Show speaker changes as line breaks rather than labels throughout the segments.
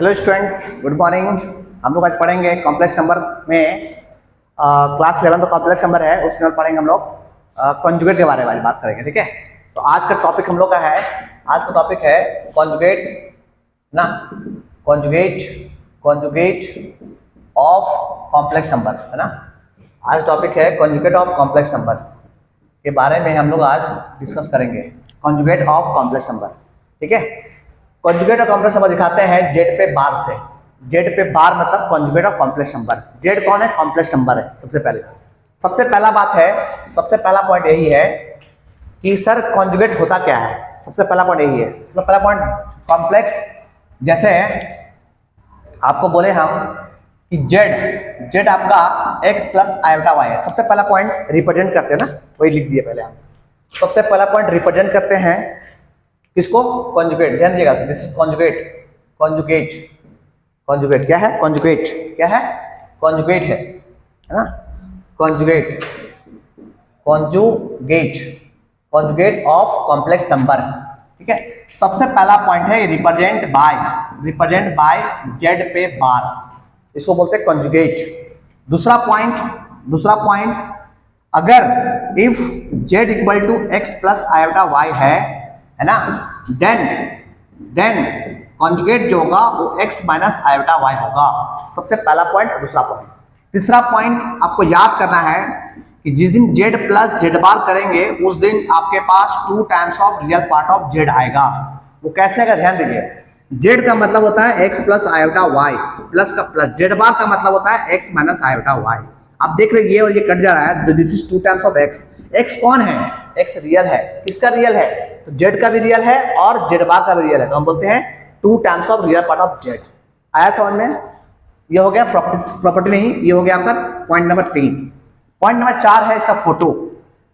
Hello students, good morning. हम लोग आज पढ़ेंगे कॉम्प्लेक्स नंबर में क्लास 11 तो कॉम्प्लेक्स नंबर है, उसमें पढ़ेंगे हम लोग कॉन्जुगेट के बारे में आज बात करेंगे। ठीक है, तो आज का टॉपिक हम लोग का है, आज का टॉपिक है कॉन्जुगेट ना, कॉन्जुगेट ऑफ कॉम्प्लेक्स नंबर है ना। आज टॉपिक है कॉन्जुगेट ऑफ कॉम्प्लेक्स नंबर के बारे में हम लोग आज डिस्कस करेंगे। कॉन्जुगेट ऑफ कॉम्प्लेक्स नंबर, ठीक है। कॉन्जुगेट ऑफ कॉम्प्लेक्स नंबर दिखाते हैं जेड पे बार से। जेड पे बार मतलब conjugate of complex number. Z कौन है? कॉम्प्लेक्स नंबर है। सबसे पहला बात है, सबसे पहला पॉइंट यही है कि सर कॉन्जुगेट होता क्या है। सबसे पहला पॉइंट यही है। सबसे पहला पॉइंट कॉम्प्लेक्स, जैसे आपको बोले हम कि जेड आपका x प्लस आयोटा y है। सबसे पहला पॉइंट रिप्रेजेंट करते हैं ना, वही लिख दिए पहले हम। सबसे पहला पॉइंट रिप्रेजेंट करते हैं किसको? कॉन्जुगेट। ध्यान दीजिएगा, दिस इज कॉन्जुगेट क्या है? कॉन्जुगेट क्या है? कॉन्जुगेट है ना। कॉन्जुगेट ऑफ कॉम्प्लेक्स नंबर, ठीक है। सबसे पहला पॉइंट है रिप्रेजेंट बाय जेड पे बार, इसको बोलते हैं कॉन्जुगेट। दूसरा पॉइंट अगर if Z equal to X plus iota Y है ना, देन कॉन्जुगेट जो होगा वो x माइनस आयोटा y होगा। सबसे पहला पॉइंट। दूसरा पॉइंट, तीसरा पॉइंट आपको याद करना है कि जिस दिन z प्लस जेड बार करेंगे उस दिन आपके पास 2 times of real part of z आएगा। वो कैसे आएगा? ध्यान दीजिए, z का मतलब होता है x plus iota y, plus का प्लस, z बार का मतलब होता है x माइनस आयोटा y। आप देख रहे ये और ये कट जा रहा है, this is 2 times of x। x कौन है? x रियल है। किसका रियल है? तो z का भी रियल है और z बार का भी रियल है, तो हम बोलते हैं 2 times of real part of z। आया समझ में? ये हो गया प्रॉपर्टी नहीं, ये हो गया आपका पॉइंट नंबर 3। पॉइंट नंबर 4 है इसका फोटो।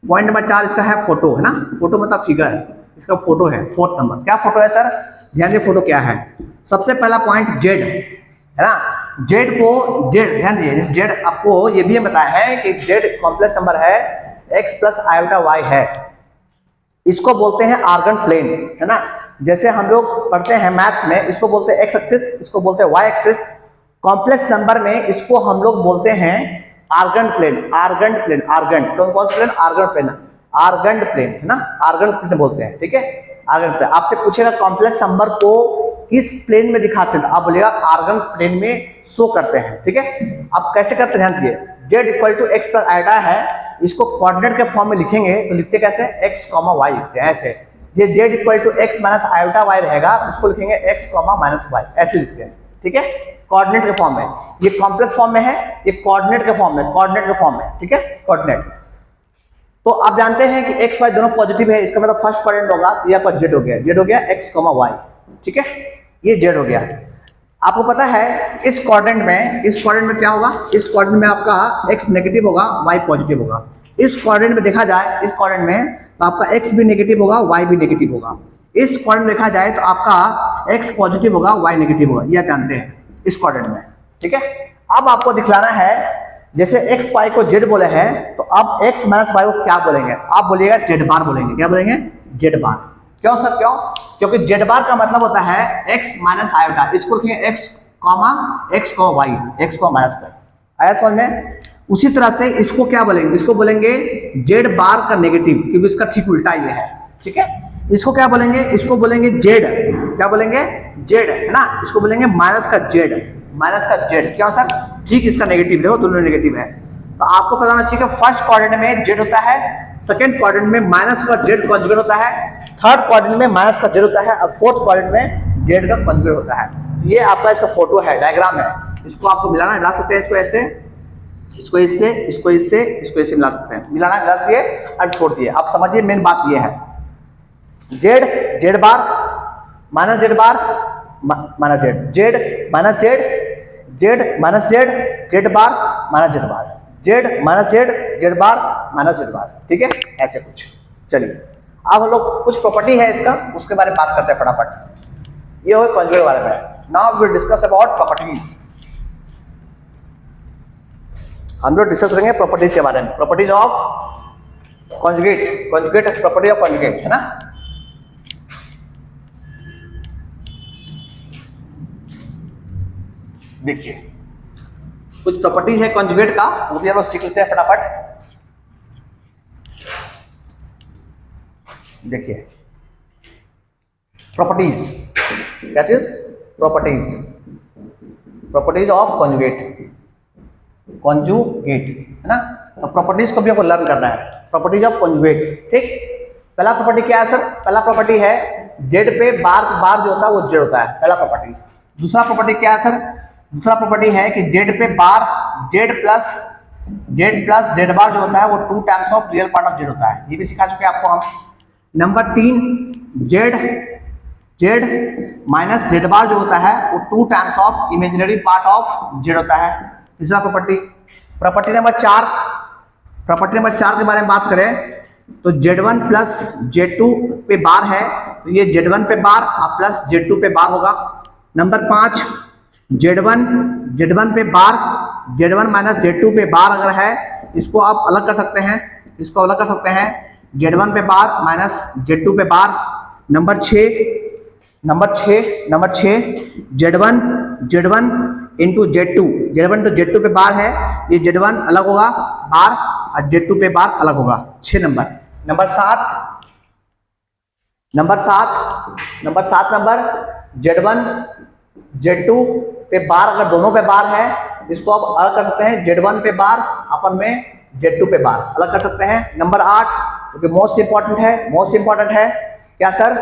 पॉइंट नंबर 4 इसका है फोटो, है ना। फोटो मतलब फिगर, इसका फोटो है। 4th नंबर क्या फोटो है सर? ध्यान दीजिए फोटो क्या है। सबसे पहला पॉइंट जेड है ना। जेड ध्यान दीजिए, जेड आपको ये भी बताया है कि जेड कॉम्प्लेक्स नंबर है, x प्लस आयोटा y है। इसको बोलते हैं आर्गन प्लेन, है ना। जैसे हम लोग पढ़ते हैं मैथ्स में, इसको बोलते हैं x एक्सिस, इसको बोलते हैं y एक्सिस। कॉम्प्लेक्स नंबर में इसको हम लोग बोलते हैं आर्गन प्लेन। कौन सा प्लेन? आर्गन प्लेन, है ना। आर्गन प्लेन बोलते हैं, ठीक है। Argand plane. आपसे पूछेगा कॉम्प्लेक्स नंबर को किस प्लेन में दिखाते हैं, आप बोलिएगा आर्गन प्लेन में शो करते हैं, ठीक है। अब कैसे करते हैं ध्यान दीजिए, Z equal to X plus iota है, इसको कोऑर्डिनेट के फॉर्म में लिखेंगे तो लिखते कैसे? x, y लिखते हैं ऐसे। ये Z equal to X minus iota y रहेगा, उसको लिखेंगे x, माइनस y, ऐसे लिखते हैं, ठीक है। कोऑर्डिनेट के फॉर्म में, ये कॉम्प्लेक्स फॉर्म में है, ये कोऑर्डिनेट के फॉर्म में, ठीक है। कोऑर्डिनेट तो आप जानते हैं कि x y दोनों पॉजिटिव है, इसका मतलब फर्स्ट कोऑर्डिनेट होगा, ये आपका जेड हो गया x, y, ठीक है। ये जेड हो गया। आपको पता है इस कोऑर्डिनेट में क्या होगा? इस कोऑर्डिनेट में आपका x नेगेटिव होगा, y पॉजिटिव होगा। इस कोऑर्डिनेट में देखा जाए, इस कोऑर्डिनेट में तो आपका x भी नेगेटिव होगा, y भी नेगेटिव होगा। इस कोऑर्डिनेट में देखा जाए तो आपका x पॉजिटिव होगा, y नेगेटिव होगा, ये जानते हैं इस कोऑर्डिनेट में, ठीक है। अब आपको दिखलाना है, जैसे x y को z बोले हैं, तो अब x माइनस y को क्या बोलेंगे? आप बोलिएगा z बार बोलेंगे। क्या बोलेंगे? z बार। क्यों सर? क्यों? क्योंकि जेड बार का मतलब होता है x माइनस आयोटा, इसको लिखेंगे x, y, x minus y। आया समझ में? उसी तरह से इसको क्या बोलेंगे? इसको बोलेंगे जेड बार का नेगेटिव, क्योंकि इसका ठीक उल्टा ये है, ठीक है। इसको क्या बोलेंगे? इसको बोलेंगे जेड। क्या बोलेंगे? जेड, है ना। इसको बोलेंगे माइनस का जेड। क्यों सर? ठीक इसका नेगेटिव, देखो दोनों नेगेटिव है। तो आपको पता होना चाहिए कि फर्स्ट क्वाड्रेंट में जेड होता है, सेकंड क्वाड्रेंट में माइनस का जेड कॉन्जुगेट होता है, थर्ड क्वाड्रेंट में माइनस का जेड होता है, और फोर्थ क्वाड्रेंट में जेड का कॉन्जुगेट होता है। ये आपका इसका फोटो है, डायग्राम है। इसको आपको मिला सकते हैं, इसको ऐसे, इसको इससे मिला सकते हैं। मिला दिए और छोड़ दिए। आप समझिए मेन बात ये है, Z bar minus Z bar minus Z, Z minus Z bar minus Z bar, Z minus Z bar minus Z bar, ठीक है। ऐसे कुछ। चलिए अब हम लोग कुछ प्रॉपर्टी है इसका, उसके बारे में बात करते हैं फटाफट। ये हो कॉन्जुगेट के बारे में। Now we will discuss about properties. हम लोग डिस्कस करेंगे प्रॉपर्टीज के बारे में, properties of conjugate, property of conjugate, है ना। देखिए कुछ प्रॉपर्टीज है कॉन्जुगेट का, वो भी हम लोग सीख लेते हैं फटाफट। देखिए प्रॉपर्टीज, क्या चीज? Properties, properties of conjugate, conjugate है ना। तो प्रॉपर्टीज को भी आपको लर्न करना है, प्रॉपर्टीज ऑफ कॉन्जुगेट। ठीक, पहला प्रॉपर्टी क्या है सर? पहला प्रॉपर्टी है जेड पे बार बार जो होता है वो जेड होता है, पहला प्रॉपर्टी। दूसरा प्रॉपर्टी क्या है सर? दूसरा प्रॉपर्टी है कि जेड पे बार जेड प्लस जेड बार जो होता है वो 2 times of real part of Z होता है, ये भी सिखा चुके हैं आपको हम। नंबर 3, जेड माइनस जेड बार जो होता है वो 2 times of imaginary part of Z होता है, तीसरा property. Property number 4, property number 4 के बारे में बात करें तो Z1 प्लस Z2 पे बार है, तो ये Z1 पे बार प्लस Z2 पे बार होगा। नंबर 5, Z1 पे बार Z1 माइनस Z2 पे बार अगर है, इसको आप अलग कर सकते हैं, इसको अलग कर सकते हैं Z1 पे बार माइनस Z2 पे बार। नंबर 6 Z1 इंटू Z2 पे बार है, ये Z1 अलग होगा बार और Z2 पे बार अलग होगा। 6 नंबर 7 Z1 Z2 पे बार अगर दोनों पे बार है, इसको आप अलग कर सकते हैं Z1 पे बार अपन में Z2 पे बार अलग कर सकते हैं। नंबर 8 क्योंकि मोस्ट इंपॉर्टेंट है क्या सर?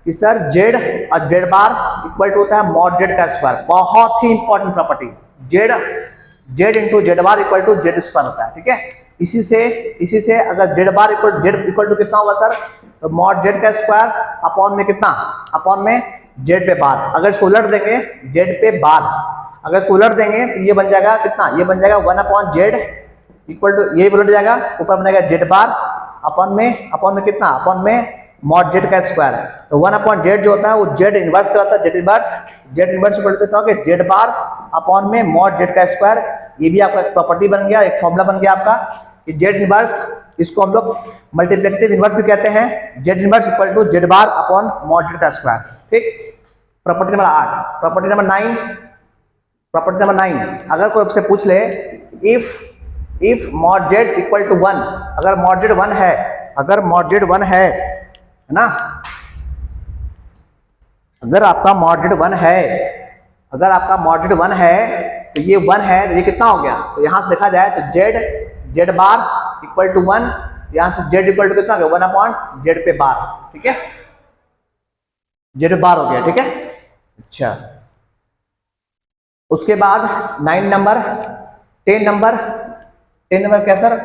कि सर जेड और जेड बार इक्वल टू होता है मॉड जेड का स्क्वायर, बहुत ही important property. Z into Z bar equal to Z square होता है, ठीक है। इसी से अगर जेड बार इक्वल टू कितना होगा सर? तो मॉड जेड का स्क्वायर अपॉन में कितना? अपॉन में जेड पे बार। अगर इसको उलट देंगे जेड पे बार, अगर इसको उलट देंगे तो ये बन जाएगा कितना? ये बन जाएगा 1 अपॉन जेड इक्वल टू, ये उलट जाएगा, ऊपर बनेगा जेड बार अपॉन में कितना? अपॉन में मॉड जेड का स्क्वायर। तो 1 अपॉन जेड जो होता है वो जेड इनवर्स कहलाता है, जेड इनवर्स इक्वल टू कितना? जेड बार अपॉन में मॉड जेड का स्क्वायर। ये भी आपका एक प्रॉपर्टी बन गया, एक फॉर्मूला बन गया आपका कि जेड इनवर्स, इसको हम लोग मल्टीप्लिकेटिव इनवर्स भी कहते हैं, Z inverse equal to Z bar upon mod Z का स्क्वायर। ठीक, प्रॉपर्टी नंबर 8। प्रॉपर्टी नंबर 9, अगर कोई आपसे पूछ ले if mod Z equal to 1, अगर मॉड जेड 1 है ना, अगर आपका मॉड जेड 1 है, तो ये 1 है, तो ये कितना हो गया? तो यहां से देखा जाए तो जेड बार इक्वल टू 1, यहां से जेड इक्वल टू कितना हो गया? 1 अपॉन जेड पे बार, ठीक है, जेड बार हो गया, ठीक है। अच्छा, उसके बाद 10 नंबर क्या sir?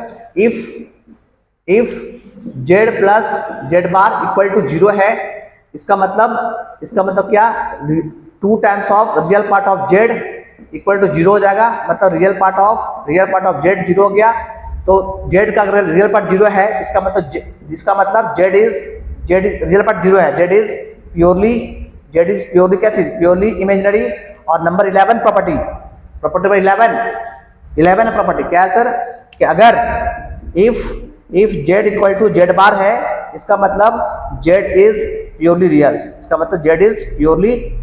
If Z plus Z bar equal to 0 है, इसका मतलब क्या? 2 times of real part of Z equal to 0 हो जाएगा, मतलब रियल पार्ट ऑफ जेड 0 हो गया। तो जेड का अगर रियल पार्ट 0 है, इसका मतलब जेड इज रियल पार्ट 0 है, जेड इज प्योरली क्या चीज? Purely imaginary. और नंबर 11 प्रॉपर्टी नंबर 11 प्रॉपर्टी क्या है सर? कि अगर if Z equal to Z bar है, इसका मतलब जेड इज प्योरली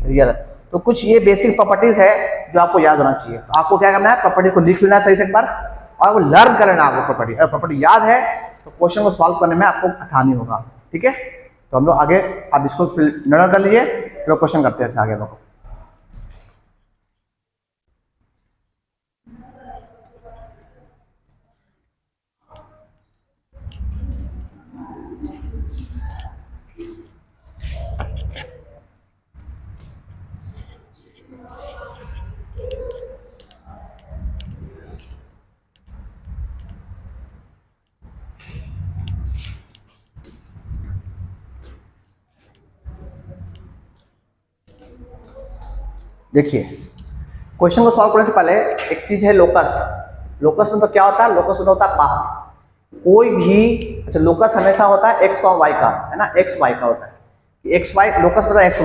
रियल। तो कुछ ये बेसिक प्रॉपर्टीज है जो आपको याद होना चाहिए। तो आपको क्या करना है? प्रॉपर्टी को लिख लेना सही से एक बार, और वो लर्न कर लेना आपको प्रॉपर्टी। अगर प्रॉपर्टी याद है तो क्वेश्चन को सॉल्व करने में आपको आसानी होगा, ठीक है। तो हम लोग आगे, आप इसको लर्न कर लीजिए, फिर क्वेश्चन करते हैं आगे लोग। देखिए, क्वेश्चन को सॉल्व करने से पहले एक चीज है लोकस में तो क्या होता है? लोकस में होता है पाथ। कोई भी, अच्छा, लोकस हमेशा होता है एक्स और वाई का, है ना, एक्स वाई का होता है। एक्स वाई लोकस होता है, एक्स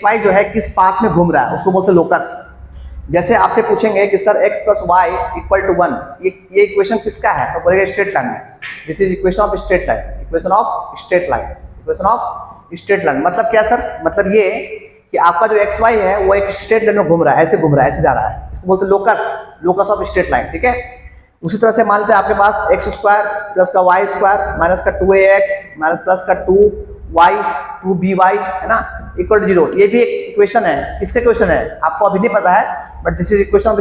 वाई जो है किस पाथ में घूम रहा है उसको बोलते हैं लोकस। जैसे आपसे पूछेंगे कि sir x plus y equal to 1, ये इक्वेशन किसका है? तो बोलेगा स्ट्रेट लाइन में। This is equation of straight line, मतलब क्या सर? मतलब ये कि आपका जो एक्स वाई है वो एक स्ट्रेट लाइन में घूम रहा है, ऐसे घूम रहा है, ऐसे जा रहा है, इसको बोलते हैं locus, locus of straight line, ठीक है। उसी तरह से मान लेते हैं आपके पास एक्स स्क्वायर प्लस का वाई स्क्वायर माइनस का 2ax माइनस प्लस का 2y 2by है ना इक्वल टू 0। ये भी एक इक्वेशन है, किसका इक्वेशन है आपको अभी नहीं पता है, but this is equation of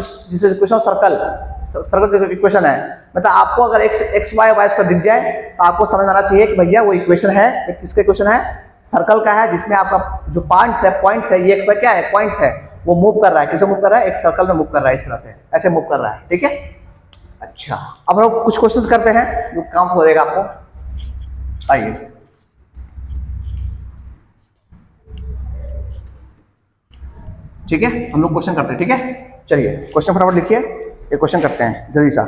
circle, circle equation है। मतलब आपको अगर एक्स वाई वाई स्क्वायर दिख जाए तो आपको समझ आना चाहिए कि भैया वो इक्वेशन है, एक किसका इक्वेशन है, सर्कल का है, जिसमें आपका जो पॉइंट्स है ये एक्स वाई क्या है, पॉइंट्स है, वो मूव कर रहा है, किसे मूव कर रहा है, एक सर्कल में मूव कर रहा है, इस तरह से ऐसे मूव कर रहा है, ठीक है। अच्छा, अब हम कुछ क्वेश्चंस करते हैं जो काम हो जाएगा आपको। आइए, ठीक है, हम लोग क्वेश्चन करते हैं, ठीक है। चलिए क्वेश्चन फटाफट लिखिए, ये क्वेश्चन करते हैं जल्दी सा।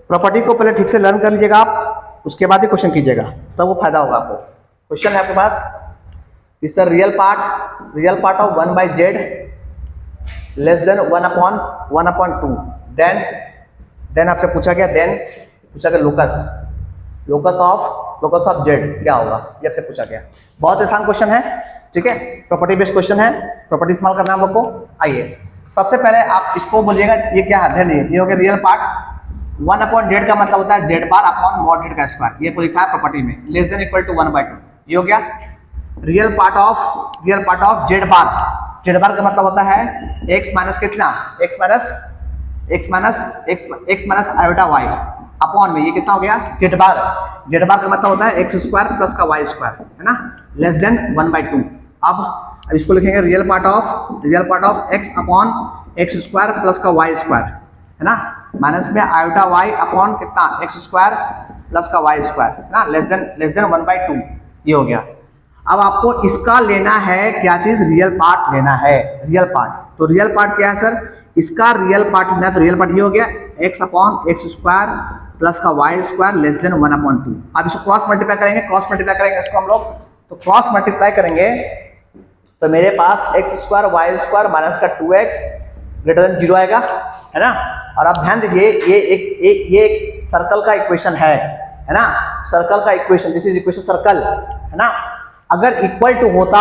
प्रॉपर्टी को पहले ठीक से लर्न कर लीजिएगा आप, उसके बाद ही क्वेश्चन कीजिएगा, तब वो फायदा होगा आपको। क्वेश्चन है आपके पास कि sir real part of 1/z less than 1/2, then आपसे पूछा गया लोकस ऑफ z क्या होगा, ये आपसे पूछा गया। बहुत आसान क्वेश्चन है, ठीक है, प्रॉपर्टी बेस्ड क्वेश्चन है, प्रॉपर्टी इस्तेमाल करना है हम लोग को। आइए, सबसे पहले आप इसको बोलिएगा, ये क्या है, ध्यान दीजिए, ये हो गया रियल पार्ट। 1/z का मतलब होता है z बार अपॉन मॉड z का स्क्वायर, ये को लिखा है प्रॉपर्टी में, लेस देन इक्वल टू 1/2, ये हो गया रियल पार्ट ऑफ z बार का मतलब होता है x माइनस कितना, x minus iota y upon में, ये कितना हो गया z बार का मतलब होता है x स्क्वायर प्लस का y स्क्वायर, है ना, लेस देन 1/2। अब इसको लिखेंगे real part of x upon x square plus का y स्क्वायर, है ना, माइनस में आयोटा y अपॉन कितना x स्क्वायर प्लस का y स्क्वायर, है ना, लेस देन 1/2, ये हो गया। अब आपको इसका लेना है क्या चीज, रियल पार्ट लेना है, रियल पार्ट। तो रियल पार्ट क्या है सर, इसका रियल पार्ट लेना है, तो रियल पार्ट ये हो गया x upon x square plus का y स्क्वायर लेस देन 1/2। अब इसको क्रॉस मल्टीप्लाई करेंगे इसको हम लोग, तो क्रॉस मल्टीप्लाई करेंगे तो मेरे पास x square y square minus का 2x ग्रेटर देन 0 आएगा, है ना। और आप ध्यान दीजिए, ये एक सर्कल का इक्वेशन है ना, सर्कल का equation, this is equation circle, है ना। अगर इक्वल टू होता,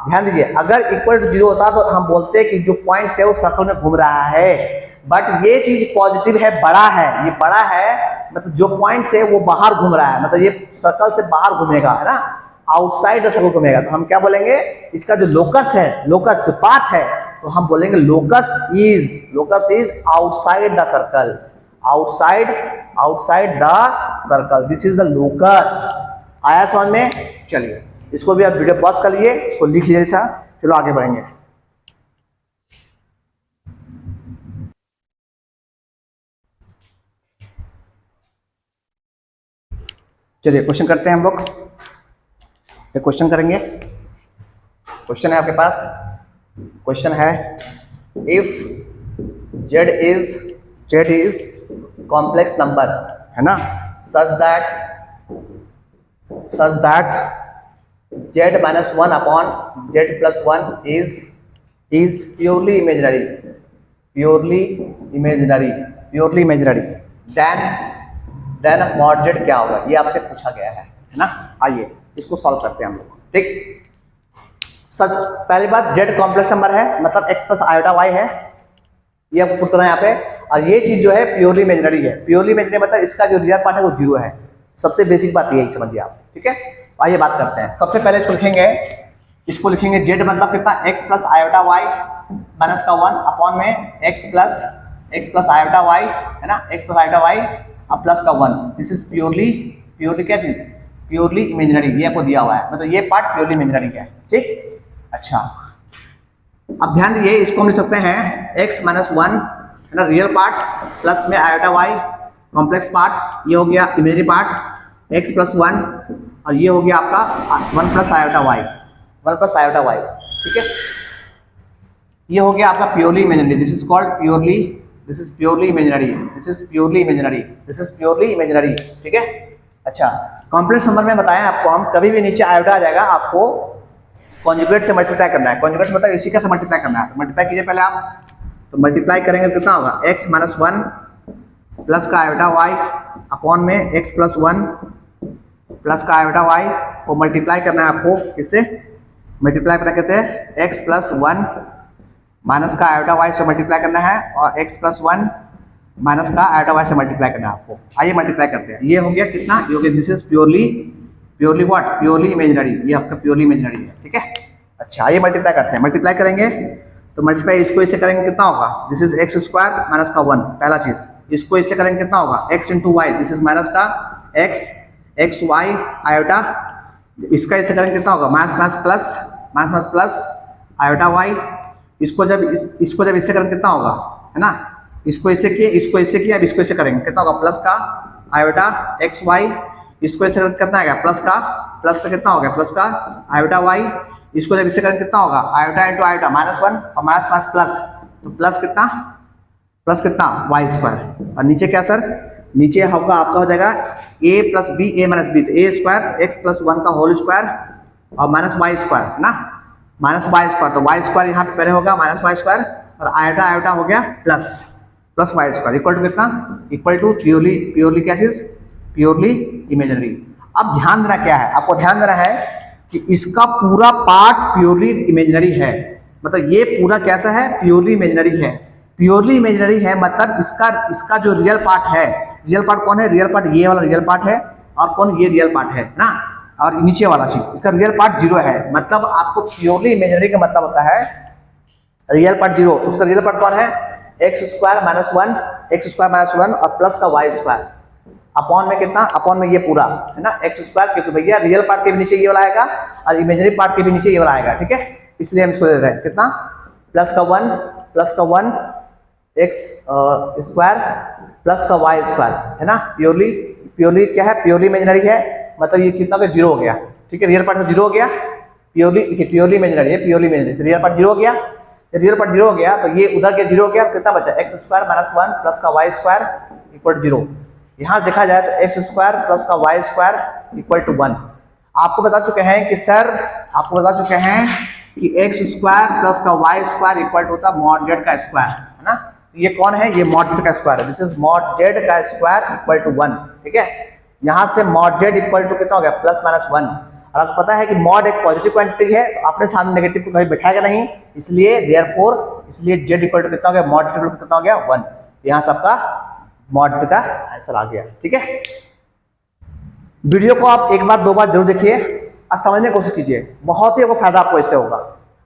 ध्यान दीजिए, अगर इक्वल टू 0 होता तो हम बोलते हैं कि जो पॉइंट है वो सर्कल में घूम रहा है, बट ये चीज पॉजिटिव है, बड़ा है, ये बड़ा है, मतलब जो पॉइंट है वो बाहर घूम रहा है, मतलब ये सर्कल से बाहर घूमेगा, है ना, आउटसाइड द सर्कल घूमेगा। तो हम क्या बोलेंगे, इसका जो लोकस जो पाथ है, तो हम बोलेंगे locus is outside the circle, outside the circle, this is the locus. आया समझ में? चलिए इसको भी आप वीडियो पॉज कर लीजिए, इसको लिख लीजिए, चलो आगे बढ़ेंगे। चलिए क्वेश्चन करते हैं हम लोग, एक क्वेश्चन करेंगे। क्वेश्चन है आपके पास, क्वेश्चन है if z is complex number, है ना, such that z minus 1 upon z plus 1 is purely imaginary, then mod z क्या होगा, ये आपसे पूछा गया है ना। आइए इसको सॉल्व करते हैं हम लोग, ठीक। सच पहली बात, z कॉम्प्लेक्स नंबर है, मतलब x प्लस आयोटा y है, ये आपको पुट करना है यहाँ पे। और ये चीज जो है प्योरली इमेजिनरी है, प्योरली इमेजिनरी मतलब इसका जो रियल पार्ट है वो 0 है, सबसे बेसिक बात यही समझिए आप, ठीक है। आइए बात करते हैं, सबसे पहले इसको लिखेंगे z मतलब कितना, x plus iota y minus का 1 अपॉन में x प्लस आयोटा y, है ना, x प्लस आयोटा y अब प्लस का 1, दिस इज प्योरली क्या चीज, प्योरली इमेजिनरी, ये आपको दिया हुआ है, मतलब ये पार्ट प्योरली इमेजिनरी है, ठीक। अच्छा, अब ध्यान दीजिए, इसको हम लिख सकते हैं x माइनस 1, है ना, रियल पार्ट प्लस में आयोटा y कॉम्प्लेक्स पार्ट, ये हो गया इमेजिनरी पार्ट, x प्लस 1, और ये हो गया आपका 1 प्लस आयोटा y, ठीक है। ये हो गया आपका purely imaginary, this is called purely imaginary, ठीक है। अच्छा, कॉम्प्लेक्स नंबर में बताया आपको, हम कभी भी नीचे आयोटा आ जाएगा, आपको कॉन्जुगेट से मल्टीप्लाई करना है, कॉन्जुगेट मतलब इसी का से मल्टीप्लाई करना है, तो मल्टीप्लाई कीजिए पहले आप, तो मल्टीप्लाई करेंगे कितना होगा, x माइनस 1 प्लस का आयोटा y अपॉन में x प्लस 1 प्लस का आयोटा y को मल्टीप्लाई करना है आपको, किससे, मल्टीप्लाई करना कहते हैं एक्स प्लस वन माइनस का आयोटा वाई से मल्टीप्लाई करना है, और एक्स प्लस वन माइनस का आयोटा वाई से मल्टीप्लाई करना है आपको। आइए मल्टीप्लाई करते हैं। ये हो गया कितना, ये हो गया this is purely what, purely imaginary, ये आपका प्योरली इमेजिनरी है, ठीक है। अच्छा आइए मल्टीप्लाई करते हैं। मल्टीप्लाई करेंगे तो मल्टीप्लाई इसको इससे करेंगे कितना होगा, this is x square minus का वन, पहला चीज। इसको इससे करेंगे कितना होगा, x into y, this is minus का एक्स वाई आयोटा, इसका इससे करेंगे कितना होगा, माइनस प्लस आयोटा वाई। इसको जब इससे करेंगे कितना होगा, है ना, इसको इससे किए, अब इसको इससे करेंगे कितना होगा, प्लस का आयोटा एक्स वाई, इसको इससे कितना आएगा, प्लस का कितना हो गया, प्लस का आयोटा वाई। इसको जब इससे करेंगे कितना होगा, iota into iota minus one, और माइनस प्लस, तो प्लस कितना वाई स्क्वायर, और नीचे क्या सर, नीचे होगा आपका हो जाएगा a plus b, a minus b, तो a square x plus one का होल स्क्वायर और माइनस वाई स्क्वायर, है ना, माइनस वाई स्क्वायर, तो वाई स्क्वायर यहाँ पे पहले होगा माइनस वाई स्क्वायर, और आयोटा हो गया plus y square, equal to कितना, इक्वल टू प्योरली क्या चीज, प्योरली इमेजिनरी। अब ध्यान देना क्या है, आपको ध्यान देना है कि इसका पूरा पार्ट प्योरली इमेजिनरी है, मतलब ये पूरा कैसा है, प्योरली इमेजिनरी है। प्योरली इमेजिनरी है मतलब इसका जो रियल पार्ट है, रियल पार्ट कौन है, रियल पार्ट ये वाला रियल पार्ट है, और कौन, ये रियल पार्ट है ना, और नीचे वाला चीज इसका रियल पार्ट जीरो है। मतलब आपको प्योरली इमेजिनरी का मतलब होता है रियल पार्ट जीरो, उसका रियल पार्ट कौन है, एक्स स्क्वायर माइनस वन और प्लस का वाई स्क्वायर, अपॉन में कितना, अपॉन में ये पूरा है ना एक्स स्क्वायर, क्योंकि भैया रियल पार्ट के भी नीचे ये वाला आएगा और इमेजिनरी पार्ट के भी नीचे ये वाला आएगा, ठीक है, इसलिए हम इसको ले रहे हैं कितना, प्लस का वन एक्स स्क्वायर प्लस का वाई स्क्वायर, है ना। प्योरली क्या है, प्योरली इमेजिनरी है, मतलब ये कितना का जीरो हो गया, ठीक है, रियल पार्ट तो जीरो हो गया, प्योरली इमेजिनरी है, purely imaginary, real part zero हो गया, रियल पार्ट जीरो हो गया तो ये उधर के जीरो हो गया, कितना बचा, x square minus one plus का वाई स्क्वायर इक्वल जीरो। यहाँ देखा जाए तो एक्स स्क्वायर प्लस का y square equal to one. आपको बता चुके हैं कि एक्स स्क्वायर प्लस का वाई स्क्वायर इक्वल टू होता है मॉड जेड का स्क्वायर, है ना। ये कौन है, ये मॉड जेड का स्क्वायर है, दिस इज मॉड जेड का स्क्वायर इक्वल टू वन, ठीक है। यहाँ से मॉड जेड इक्वल टू कितना हो गया, प्लस माइनस वन। और आपको पता है कि मॉड एक पॉजिटिव क्वांटिटी है, तो आपने सामने नेगेटिव को कभी बैठाएगा नहीं, इसलिए जेड इक्वल टू कितना हो गया, मॉड जेड कितना हो गया, वन। यहाँ सबका मॉड का आंसर आ गया, ठीक है। वीडियो को आप एक बार दो बार जरूर देखिए और समझने की कोशिश कीजिए, बहुत ही आपको फायदा आपको इससे होगा।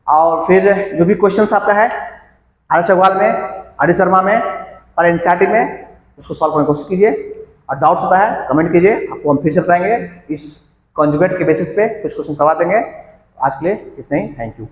और फिर जो भी क्वेश्चन आपका है आर्य सवाल में, आर्य शर्मा में और एनसीईआरटी में, उसको सॉल्व करने की कोशिश कीजिए, और डाउट्स होता है कमेंट कीजिए, आपको हम फिर से बताएंगे, इस कॉन्जुगेट के बेसिस पे कुछ क्वेश्चन करवा देंगे। आज के लिए इतना ही, थैंक यू।